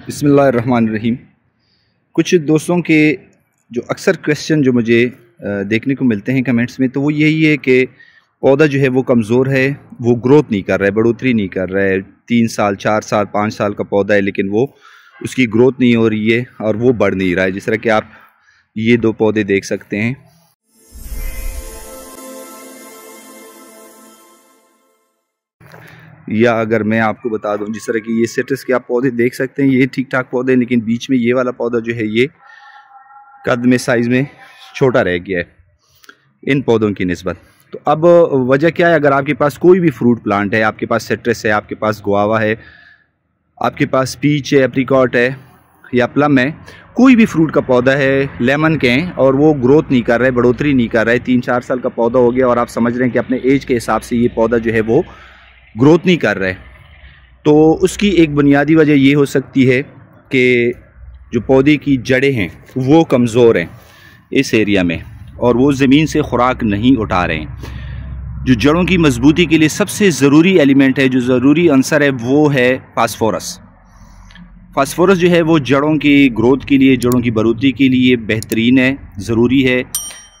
बिस्मिल्लाहिर्रहमानिर्रहीम। कुछ दोस्तों के जो अक्सर क्वेश्चन जो मुझे देखने को मिलते हैं कमेंट्स में, तो वो यही है कि पौधा जो है वो कमज़ोर है, वो ग्रोथ नहीं कर रहा है, बढ़ोतरी नहीं कर रहा है। 3 साल 4 साल 5 साल का पौधा है, लेकिन वो उसकी ग्रोथ नहीं हो रही है और वो बढ़ नहीं रहा है। जिस तरह कि आप ये 2 पौधे देख सकते हैं। या अगर मैं आपको बता दूं, जिस तरह की ये सिट्रस के आप पौधे देख सकते हैं, ये ठीक ठाक पौधे हैं, लेकिन बीच में ये वाला पौधा जो है ये कद में साइज़ में छोटा रह गया है इन पौधों की निस्बत। तो अब वजह क्या है? अगर आपके पास कोई भी फ्रूट प्लांट है, आपके पास सिट्रस है, आपके पास गुआवा है, आपके पास पीच है, एप्रिकॉट है या प्लम है, कोई भी फ्रूट का पौधा है, लेमन के हैं, और वो ग्रोथ नहीं कर रहा है, बढ़ोतरी नहीं कर रहा है, 3-4 साल का पौधा हो गया और आप समझ रहे हैं कि अपने एज के हिसाब से ये पौधा जो है वो ग्रोथ नहीं कर रहा है, तो उसकी एक बुनियादी वजह ये हो सकती है कि जो पौधे की जड़ें हैं वो कमज़ोर हैं इस एरिया में, और वो ज़मीन से खुराक नहीं उठा रहे हैं। जो जड़ों की मजबूती के लिए सबसे ज़रूरी एलिमेंट है, जो ज़रूरी अंसर है, वो है फास्फोरस। फास्फोरस जो है वो जड़ों की ग्रोथ के लिए, जड़ों की बढ़ोतरी के लिए बेहतरीन है, ज़रूरी है।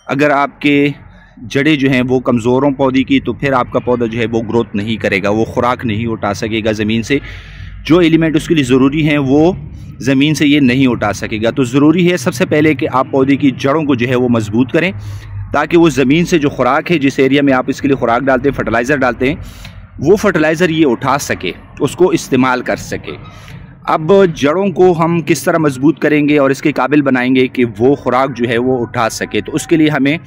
अगर आपके जड़ें जो हैं वो कमज़ोर हों पौधे की, तो फिर आपका पौधा जो है वो ग्रोथ नहीं करेगा, वो खुराक नहीं उठा सकेगा ज़मीन से। जो एलिमेंट उसके लिए ज़रूरी हैं वो ज़मीन से ये नहीं उठा सकेगा। तो ज़रूरी है सबसे पहले कि आप पौधे की जड़ों को जो है वो मजबूत करें, ताकि वो ज़मीन से जो खुराक है, जिस एरिया में आप इसके लिए खुराक डालते हैं, फर्टिलाइज़र डालते हैं, वो फर्टिलाइज़र ये उठा सके, उसको इस्तेमाल कर सके। अब जड़ों को हम किस तरह मजबूत करेंगे और इसके काबिल बनाएंगे कि वो खुराक जो है वो उठा सके? तो उसके लिए हमें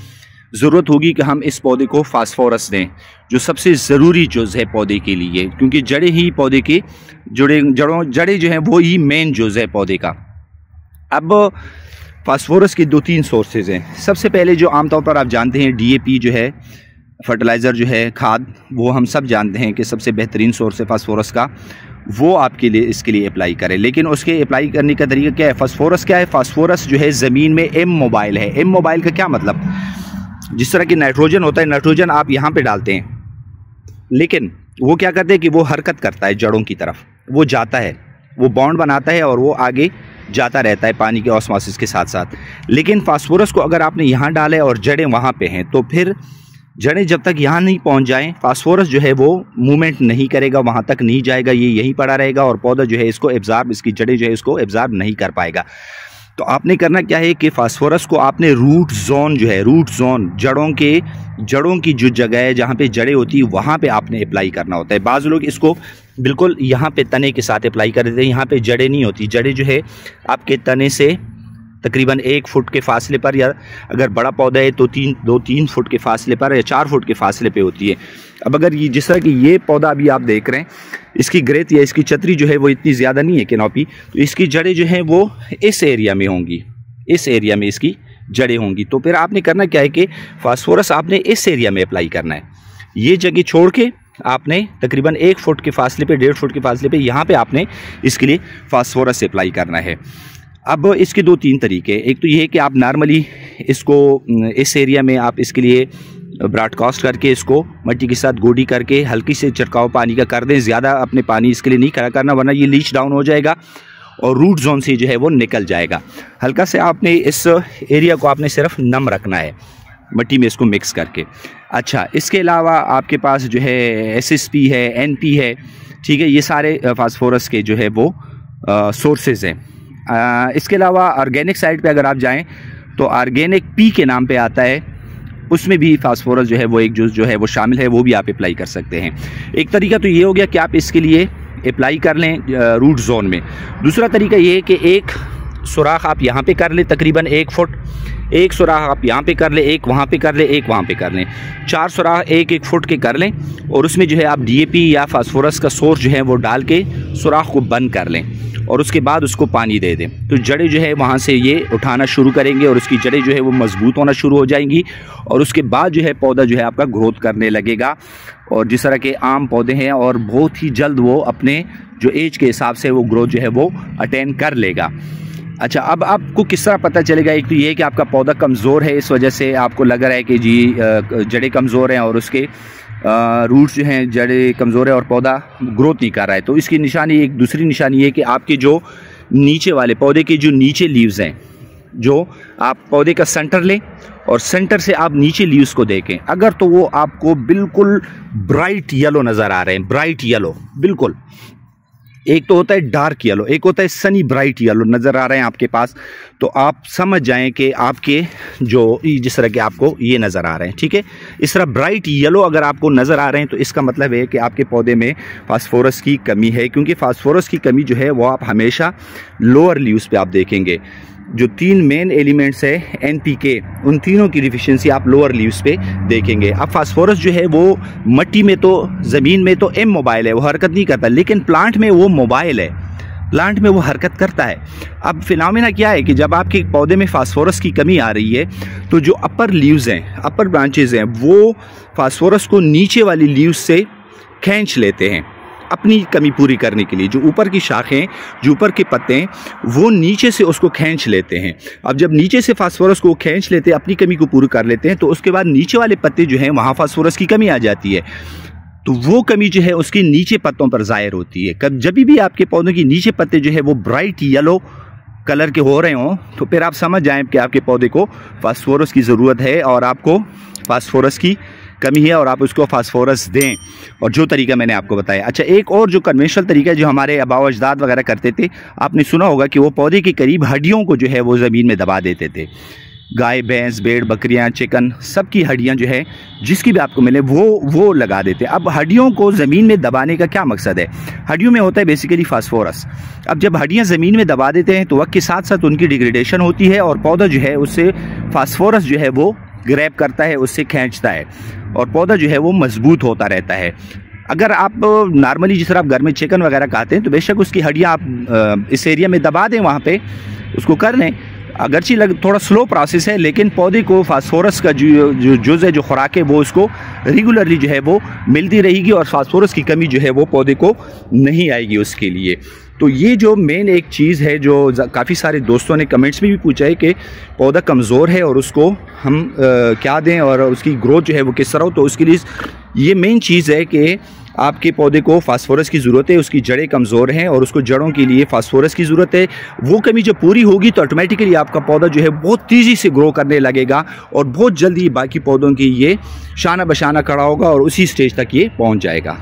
ज़रूरत होगी कि हम इस पौधे को फास्फोरस दें, जो सबसे ज़रूरी जुज़ है पौधे के लिए, क्योंकि जड़ें ही पौधे की जड़ें जो हैं वो ही मेन जुज़ है पौधे का। अब फास्फोरस के 2-3 सोर्सेज हैं। सबसे पहले जो आमतौर पर आप जानते हैं, DAP जो है फर्टिलाइज़र जो है, खाद, वो हम सब जानते हैं कि सबसे बेहतरीन सोर्स है फास्फोरस का, वो आपके लिए इसके लिए अप्लाई करें। लेकिन उसके अप्लाई करने का तरीका क्या है? फास्फोरस क्या है? फास्फोरस जो है ज़मीन में M मोबाइल है। M मोबाइल का क्या मतलब? जिस तरह की नाइट्रोजन होता है, नाइट्रोजन आप यहाँ पे डालते हैं, लेकिन वो क्या करते हैं कि वो हरकत करता है जड़ों की तरफ, वो जाता है, वो बॉन्ड बनाता है और वो आगे जाता रहता है पानी के ऑस्मोसिस के साथ साथ। लेकिन फास्फोरस को अगर आपने यहाँ डाला है और जड़ें वहाँ पे हैं, तो फिर जड़ें जब तक यहाँ नहीं पहुँच जाएं, फास्फोरस जो है वो मूवमेंट नहीं करेगा, वहाँ तक नहीं जाएगा, ये यहीं पड़ा रहेगा और पौधा जो है इसको एब्ज़ॉर्ब, इसकी जड़ें जो है इसको एब्ज़ॉर्ब नहीं कर पाएगा। तो आपने करना क्या है कि फास्फोरस को आपने रूट जोन जो है, रूट जोन, जड़ों की जो जगह है जहाँ पे जड़ें होती है, वहाँ पे आपने अप्लाई करना होता है। बाज़ लोग इसको बिल्कुल यहाँ पे तने के साथ अप्लाई कर देते हैं, यहाँ पे जड़ें नहीं होती। जड़ें जो है आपके तने से तकरीबन 1 फुट के फासले पर, या अगर बड़ा पौधा है तो 2-3 फुट के फासले पर या 4 फुट के फासले पे होती है। अब अगर ये जिस तरह की ये पौधा अभी आप देख रहे हैं, इसकी ग्रेथ या इसकी छतरी जो है वो इतनी ज़्यादा नहीं है कैनोपी, तो इसकी जड़ें जो हैं वो इस एरिया में होंगी, इस एरिया में इसकी जड़ें होंगी। तो फिर आपने करना क्या है कि फास्फोरस आपने इस एरिया में अप्लाई करना है। ये जगह छोड़ के आपने तकरीबन 1 फुट के फासले पे, 1.5 फुट के फासले पे यहाँ पे आपने इसके लिए फास्फोरस अप्लाई करना है। अब इसके 2-3 तरीके। एक तो ये है कि आप नॉर्मली इसको इस एरिया में आप इसके लिए ब्रॉडकास्ट करके, इसको मिट्टी के साथ गोडी करके हल्की से छिड़काव पानी का कर दें। ज़्यादा अपने पानी इसके लिए नहीं खड़ा करना, वरना ये लीच डाउन हो जाएगा और रूट जोन से जो है वो निकल जाएगा। हल्का से आपने इस एरिया को आपने सिर्फ नम रखना है मिट्टी में इसको मिक्स करके। अच्छा, इसके अलावा आपके पास जो है SSP है, NP है, ठीक है, ये सारे फास्फोरस के जो है वो सोर्सेज हैं। इसके अलावा ऑर्गेनिक साइड पे अगर आप जाएं तो ऑर्गेनिक P के नाम पे आता है, उसमें भी फास्फोरस जो है वो एक जुज़ जो है वो शामिल है, वो भी आप अप्लाई कर सकते हैं। एक तरीका तो ये हो गया कि आप इसके लिए अप्लाई कर लें रूट जोन में। दूसरा तरीका ये है कि एक सुराख आप यहाँ पे कर लें तकरीबन 1 फुट, एक सुराख आप यहाँ पे कर लें, एक वहाँ पे कर लें, एक वहाँ पे कर लें, 4 सुराख 1-1 फुट के कर लें, और उसमें जो है आप DAP या फास्फोरस का सोर्स जो है वो डाल के सुराख को बंद कर लें और उसके बाद उसको पानी दे दें। तो जड़ें जो है वहाँ से ये उठाना शुरू करेंगे और उसकी जड़ें जो है वो मजबूत होना शुरू हो जाएंगी, और उसके बाद जो है पौधा जो है आपका ग्रोथ करने लगेगा। और जिस तरह के आम पौधे हैं, और बहुत ही जल्द वो अपने जो एज के हिसाब से वो ग्रोथ जो है वो अटेन कर लेगा। अच्छा, अब आपको किस तरह पता चलेगा? एक तो ये है कि आपका पौधा कमज़ोर है, इस वजह से आपको लग रहा है कि जी जड़ें कमज़ोर हैं और उसके रूट्स जो हैं, जड़ें कमज़ोर है और पौधा ग्रोथ नहीं कर रहा है। तो इसकी निशानी, एक दूसरी निशानी ये कि आपकी जो नीचे वाले पौधे के जो नीचे लीव्स हैं, जो आप पौधे का सेंटर लें और सेंटर से आप नीचे लीव्स को देखें, अगर तो वो आपको बिल्कुल ब्राइट येलो नज़र आ रहे हैं, ब्राइट येलो बिल्कुल, एक तो होता है डार्क येलो, एक होता है सनी ब्राइट येलो नज़र आ रहे हैं आपके पास, तो आप समझ जाएं कि आपके जो जिस तरह के आपको ये नज़र आ रहे हैं, ठीक है। इस तरह ब्राइट येलो अगर आपको नज़र आ रहे हैं तो इसका मतलब है कि आपके पौधे में फास्फोरस की कमी है, क्योंकि फास्फोरस की कमी जो है वो आप हमेशा लोअर लीव्स पे आप देखेंगे। जो 3 मेन एलिमेंट्स है NPK, उन तीनों की डिफिशिएंसी आप लोअर लीव्स पे देखेंगे। अब फास्फोरस जो है वो मट्टी में तो ज़मीन में तो इमोबाइल है, वो हरकत नहीं करता, लेकिन प्लांट में वो मोबाइल है, प्लांट में वो हरकत करता है। अब फिनोमेना क्या है कि जब आपके पौधे में फास्फोरस की कमी आ रही है तो जो अपर लीव्स हैं, अपर ब्रांचेज हैं, वो फास्फोरस को नीचे वाली लीव्स से खींच लेते हैं अपनी कमी पूरी करने के लिए। जो ऊपर की शाखें, जो ऊपर के पत्ते हैं, वो नीचे से उसको खींच लेते हैं। अब जब नीचे से फास्फोरस को खींच लेते हैं, अपनी कमी को पूरी कर लेते हैं, तो उसके बाद नीचे वाले पत्ते जो हैं वहाँ फास्फोरस की कमी आ जाती है, तो वो कमी जो है उसके नीचे पत्तों पर ज़ाहिर होती है। जब भी आपके पौधों के नीचे पत्ते जो है वो ब्राइट येलो कलर के हो रहे हों, तो फिर आप समझ जाएं कि आपके पौधे को फास्फोरस की ज़रूरत है और आपको फास्फोरस की कमी है और आप उसको फास्फोरस दें, और जो तरीका मैंने आपको बताया। अच्छा, एक और जो कन्वेंशनल तरीका है जो हमारे आबाव अजदाद वगैरह करते थे, आपने सुना होगा कि वो पौधे के करीब हड्डियों को जो है वो ज़मीन में दबा देते थे। गाय, भैंस, भेड़, बकरियां, चिकन, सब की हड्डियां जो है जिसकी भी आपको मिले वो लगा देते हैं। अब हड्डियों को ज़मीन में दबाने का क्या मकसद है? हड्डियों में होता है बेसिकली फास्फोरस। अब जब हड्डियां ज़मीन में दबा देते हैं तो वक्त के साथ साथ उनकी डिग्रेडेशन होती है और पौधा जो है उससे फास्फोरस जो है वो ग्रैब करता है, उससे खींचता है और पौधा जो है वो मजबूत होता रहता है। अगर आप नॉर्मली जिस तरह आप घर में चिकन वगैरह खाते हैं तो बेशक उसकी हड्डियाँ आप इस एरिया में दबा दें, वहाँ पे उसको कर लें, अगरचे थोड़ा स्लो प्रोसेस है, लेकिन पौधे को फास्फोरस का जो जुज़ है, जो खुराक है, वो उसको रेगुलरली जो है वो मिलती रहेगी और फास्फोरस की कमी जो है वो पौधे को नहीं आएगी उसके लिए। तो ये जो मेन एक चीज़ है जो काफ़ी सारे दोस्तों ने कमेंट्स में भी पूछा है कि पौधा कमज़ोर है और उसको हम क्या दें और उसकी ग्रोथ जो है वो किस तरह हो, तो उसके लिए ये मेन चीज़ है कि आपके पौधे को फास्फोरस की ज़रूरत है, उसकी जड़ें कमज़ोर हैं और उसको जड़ों के लिए फास्फोरस की ज़रूरत है। वो कमी जब पूरी होगी तो ऑटोमेटिकली आपका पौधा जो है बहुत तेज़ी से ग्रो करने लगेगा और बहुत जल्दी बाकी पौधों की ये शाना बशाना खड़ा होगा और उसी स्टेज तक ये पहुंच जाएगा।